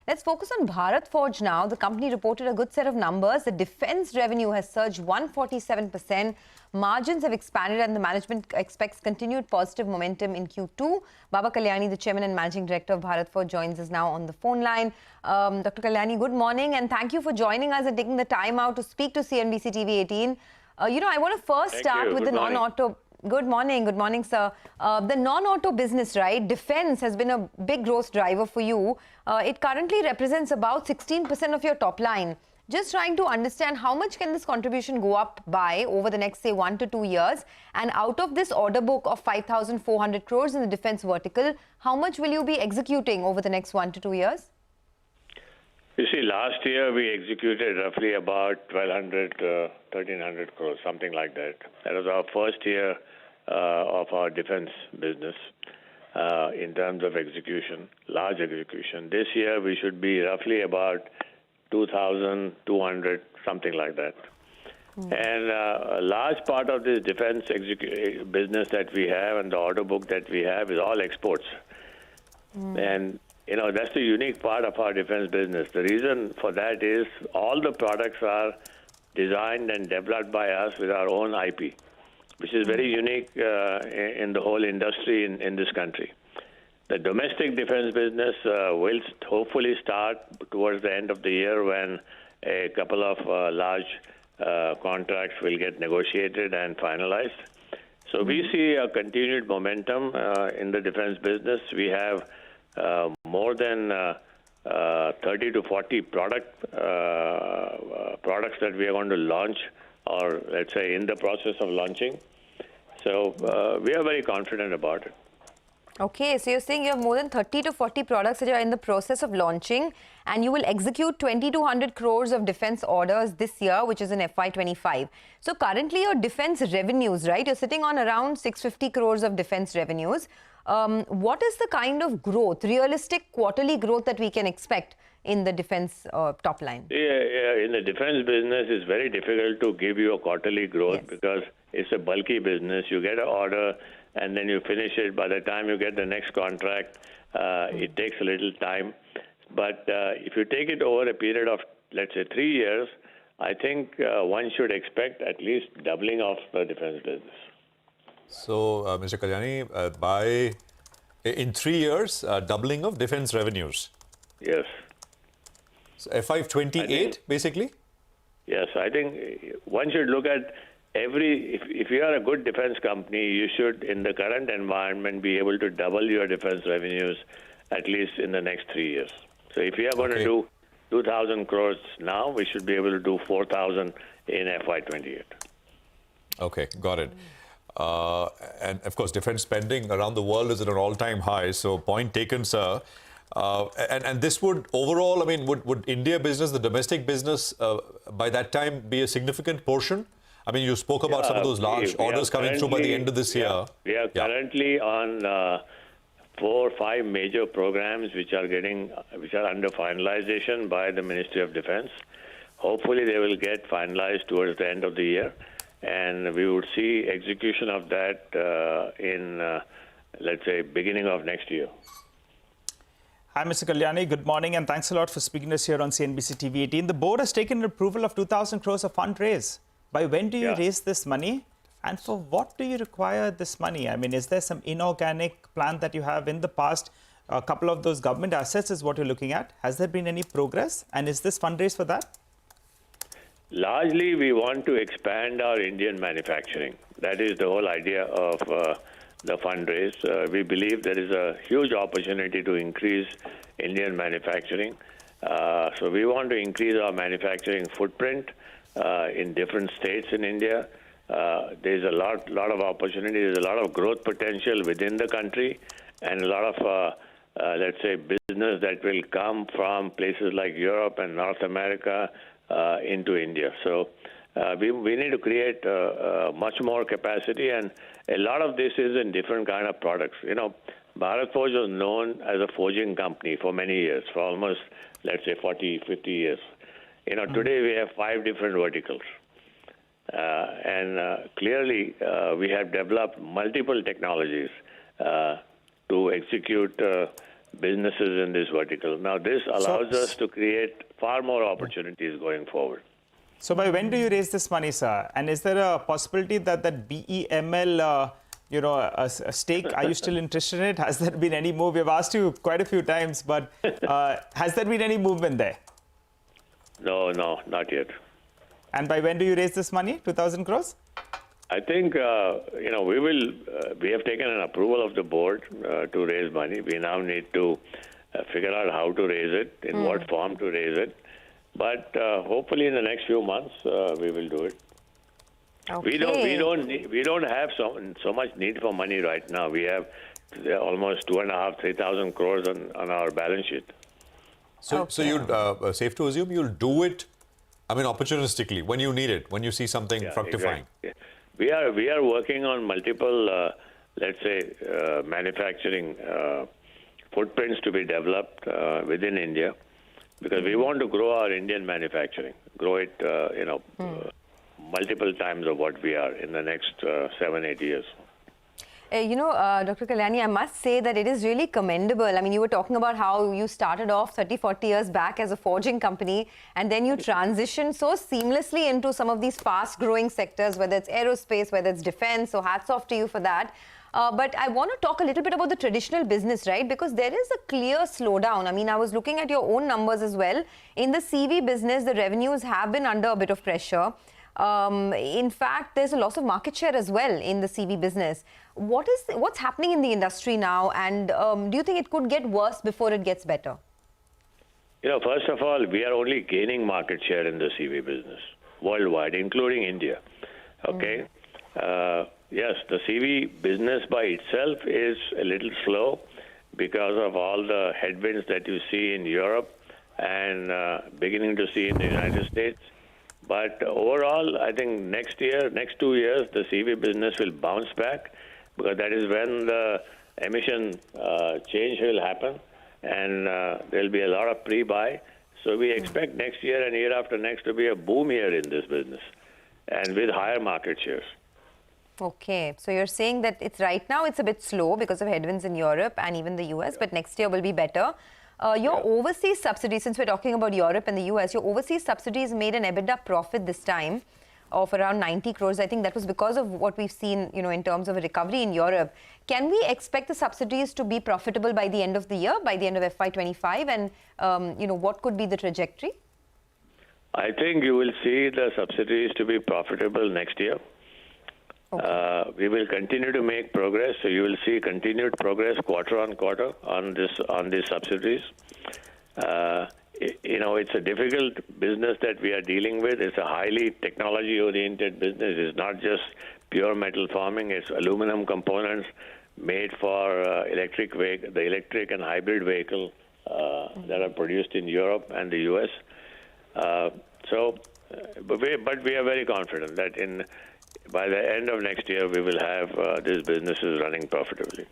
Let's focus on Bharat Forge now. The company reported a good set of numbers. The defense revenue has surged 147%. Margins have expanded and the management expects continued positive momentum in Q2. Baba Kalyani, the chairman and managing director of Bharat Forge, joins us now on the phone line. Dr. Kalyani, good morning and thank you for joining us and taking the time out to speak to CNBC TV18. I want to first start with the non-auto. Good morning, sir. The non-auto business, right? Defense has been a big growth driver for you. It currently represents about 16% of your top line. Just trying to understand how much can this contribution go up by over the next, say, 1 to 2 years? And out of this order book of 5,400 crores in the defense vertical, how much will you be executing over the next 1 to 2 years? You see, last year we executed roughly about 1,200, 1,300 crores, something like that. That was our first year of our defense business in terms of execution, large execution. This year we should be roughly about 2,200, something like that. And a large part of this defense business that we have and the order book that we have is all exports. And that's the unique part of our defense business. The reason for that is all the products are designed and developed by us with our own IP, which is very unique in the whole industry in this country. The domestic defense business will hopefully start towards the end of the year when a couple of large contracts will get negotiated and finalized. So we see a continued momentum in the defense business. We have more than 30 to 40 products that we are going to launch, or let's say in the process of launching. So we are very confident about it. Okay, so you're saying you have more than 30 to 40 products that are in the process of launching, and you will execute 2,200 crores of defense orders this year, which is in FY25. So currently your defense revenues, right? You're sitting on around 650 crores of defense revenues. What is the kind of growth, realistic quarterly growth that we can expect in the defense top line? In the defense business, it's very difficult to give you a quarterly growth because it's a bulky business. You get an order and then you finish it. By the time you get the next contract, it takes a little time. But if you take it over a period of, let's say, 3 years, I think one should expect at least doubling of the defense business. So, Mr. Kalyani, in 3 years, doubling of defense revenues. Yes. So FY28, basically? Yes, I think one should look at if you are a good defense company, you should, in the current environment, be able to double your defense revenues at least in the next 3 years. So if we are going to do 2,000 crores now, we should be able to do 4,000 in FY28. Okay, got it. And of course, defense spending around the world is at an all-time high. So point taken, sir. And this would overall, would India business, the domestic business, by that time be a significant portion? I mean, you spoke about some of those large orders coming through by the end of this year. We are currently on 4 or 5 major programs which are under finalization by the Ministry of Defense. Hopefully, they will get finalized towards the end of the year. And we would see execution of that in, let's say, beginning of next year. Hi, Mr. Kalyani. Good morning, and thanks a lot for speaking to us here on CNBC TV18. The board has taken approval of 2,000 crores of fundraise. By when do you raise this money? And for what do you require this money? I mean, is there some inorganic plan that you have in the past? A couple of those government assets is what you're looking at. Has there been any progress? And is this fundraise for that? Largely, we want to expand our Indian manufacturing. That is the whole idea of the fundraise. We believe there is a huge opportunity to increase Indian manufacturing. So we want to increase our manufacturing footprint in different states in India. There's a lot of opportunity. There's a lot of growth potential within the country and a lot of, let's say, business that will come from places like Europe and North America into India. So we need to create much more capacity, and a lot of this is in different kind of products. Bharat Forge was known as a forging company for many years, for almost, let's say, 40, 50 years. Today we have 5 different verticals. And clearly, we have developed multiple technologies to execute businesses in this vertical. Now, this allows us to create far more opportunities going forward. So by when do you raise this money, sir? And is there a possibility that BEML, a stake, are you still interested in it? Has there been any move? We've asked you quite a few times, but has there been any movement there? No, not yet. And by when do you raise this money, 2,000 crores? I think, we have taken an approval of the board to raise money. We now need to figure out how to raise it, in what form to raise it. But hopefully in the next few months, we will do it. Okay. We don't have so much need for money right now. We have almost 2,500, 3,000 crores on our balance sheet. So you'd safe to assume you'll do it, opportunistically, when you need it, when you see something fructifying. Exactly. We are working on multiple, manufacturing footprints to be developed within India, because we want to grow our Indian manufacturing, grow it, multiple times of what we are in the next 7-8 years. Dr. Kalyani, I must say that it is really commendable. I mean, you were talking about how you started off 30, 40 years back as a forging company, and then you transitioned so seamlessly into some of these fast-growing sectors, whether it's aerospace, whether it's defense, so hats off to you for that. But I want to talk a little bit about the traditional business, right? Because there is a clear slowdown. I mean, I was looking at your own numbers as well. In the CV business, the revenues have been under a bit of pressure. In fact, there's a loss of market share as well in the CV business. What's happening in the industry now, and do you think it could get worse before it gets better? First of all, we are only gaining market share in the CV business worldwide, including India. Okay? Yes, the CV business by itself is a little slow because of all the headwinds that you see in Europe and beginning to see in the United States. But overall, I think next 2 years, the CV business will bounce back, because that is when the emission change will happen, and there'll be a lot of pre-buy. So we expect next year and year after next to be a boom year in this business, and with higher market shares. Okay, so you're saying that right now it's a bit slow because of headwinds in Europe and even the US, but next year will be better. Your overseas subsidies, since we're talking about Europe and the US, your overseas subsidies made an EBITDA profit this time of around 90 crores. I think that was because of what we've seen, in terms of a recovery in Europe. Can we expect the subsidies to be profitable by the end of the year, by the end of FY25? And, what could be the trajectory? I think you will see the subsidies to be profitable next year. Okay. We will continue to make progress, so you will see continued progress quarter on quarter on these subsidies. It's a difficult business that we are dealing with. It's a highly technology-oriented business. It's not just pure metal forming. It's aluminum components made for the electric and hybrid vehicle that are produced in Europe and the US. But we are very confident that by the end of next year, we will have these businesses running profitably.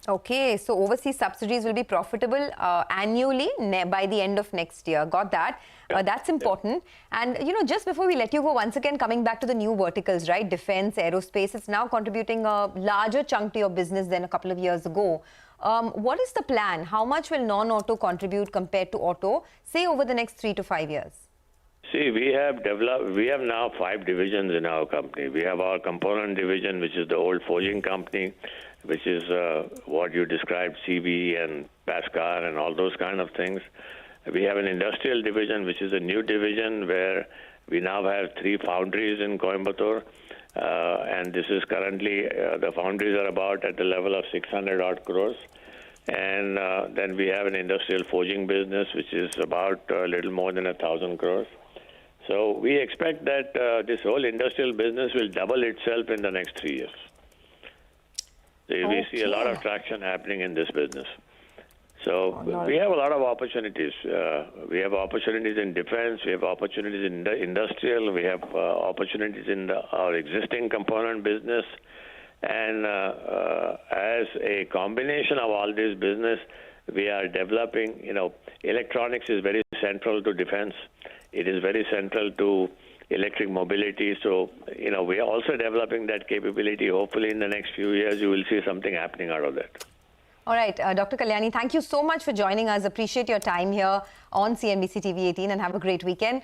Okay, so overseas subsidies will be profitable annually by the end of next year. Got that? That's important. Yeah. And, just before we let you go, once again, coming back to the new verticals, right? Defense, aerospace, it's now contributing a larger chunk to your business than a couple of years ago. What is the plan? How much will non-auto contribute compared to auto, say, over the next 3 to 5 years? See, we have now 5 divisions in our company. We have our component division, which is the old forging company, which is what you described, CV and Pascar and all those kind of things. We have an industrial division, which is a new division where we now have 3 foundries in Coimbatore. And this is currently, the foundries are about at the level of 600 odd crores. And then we have an industrial forging business, which is about a little more than 1,000 crores. So we expect that this whole industrial business will double itself in the next 3 years. So we see a lot of traction happening in this business. So we have a lot of opportunities. We have opportunities in defense. We have opportunities in the industrial. We have opportunities in our existing component business. And as a combination of all this business, we are developing, electronics is very central to defense. It is very central to electric mobility. So, we are also developing that capability. Hopefully, in the next few years, you will see something happening out of that. All right, Dr. Kalyani, thank you so much for joining us. Appreciate your time here on CNBC TV 18 and have a great weekend.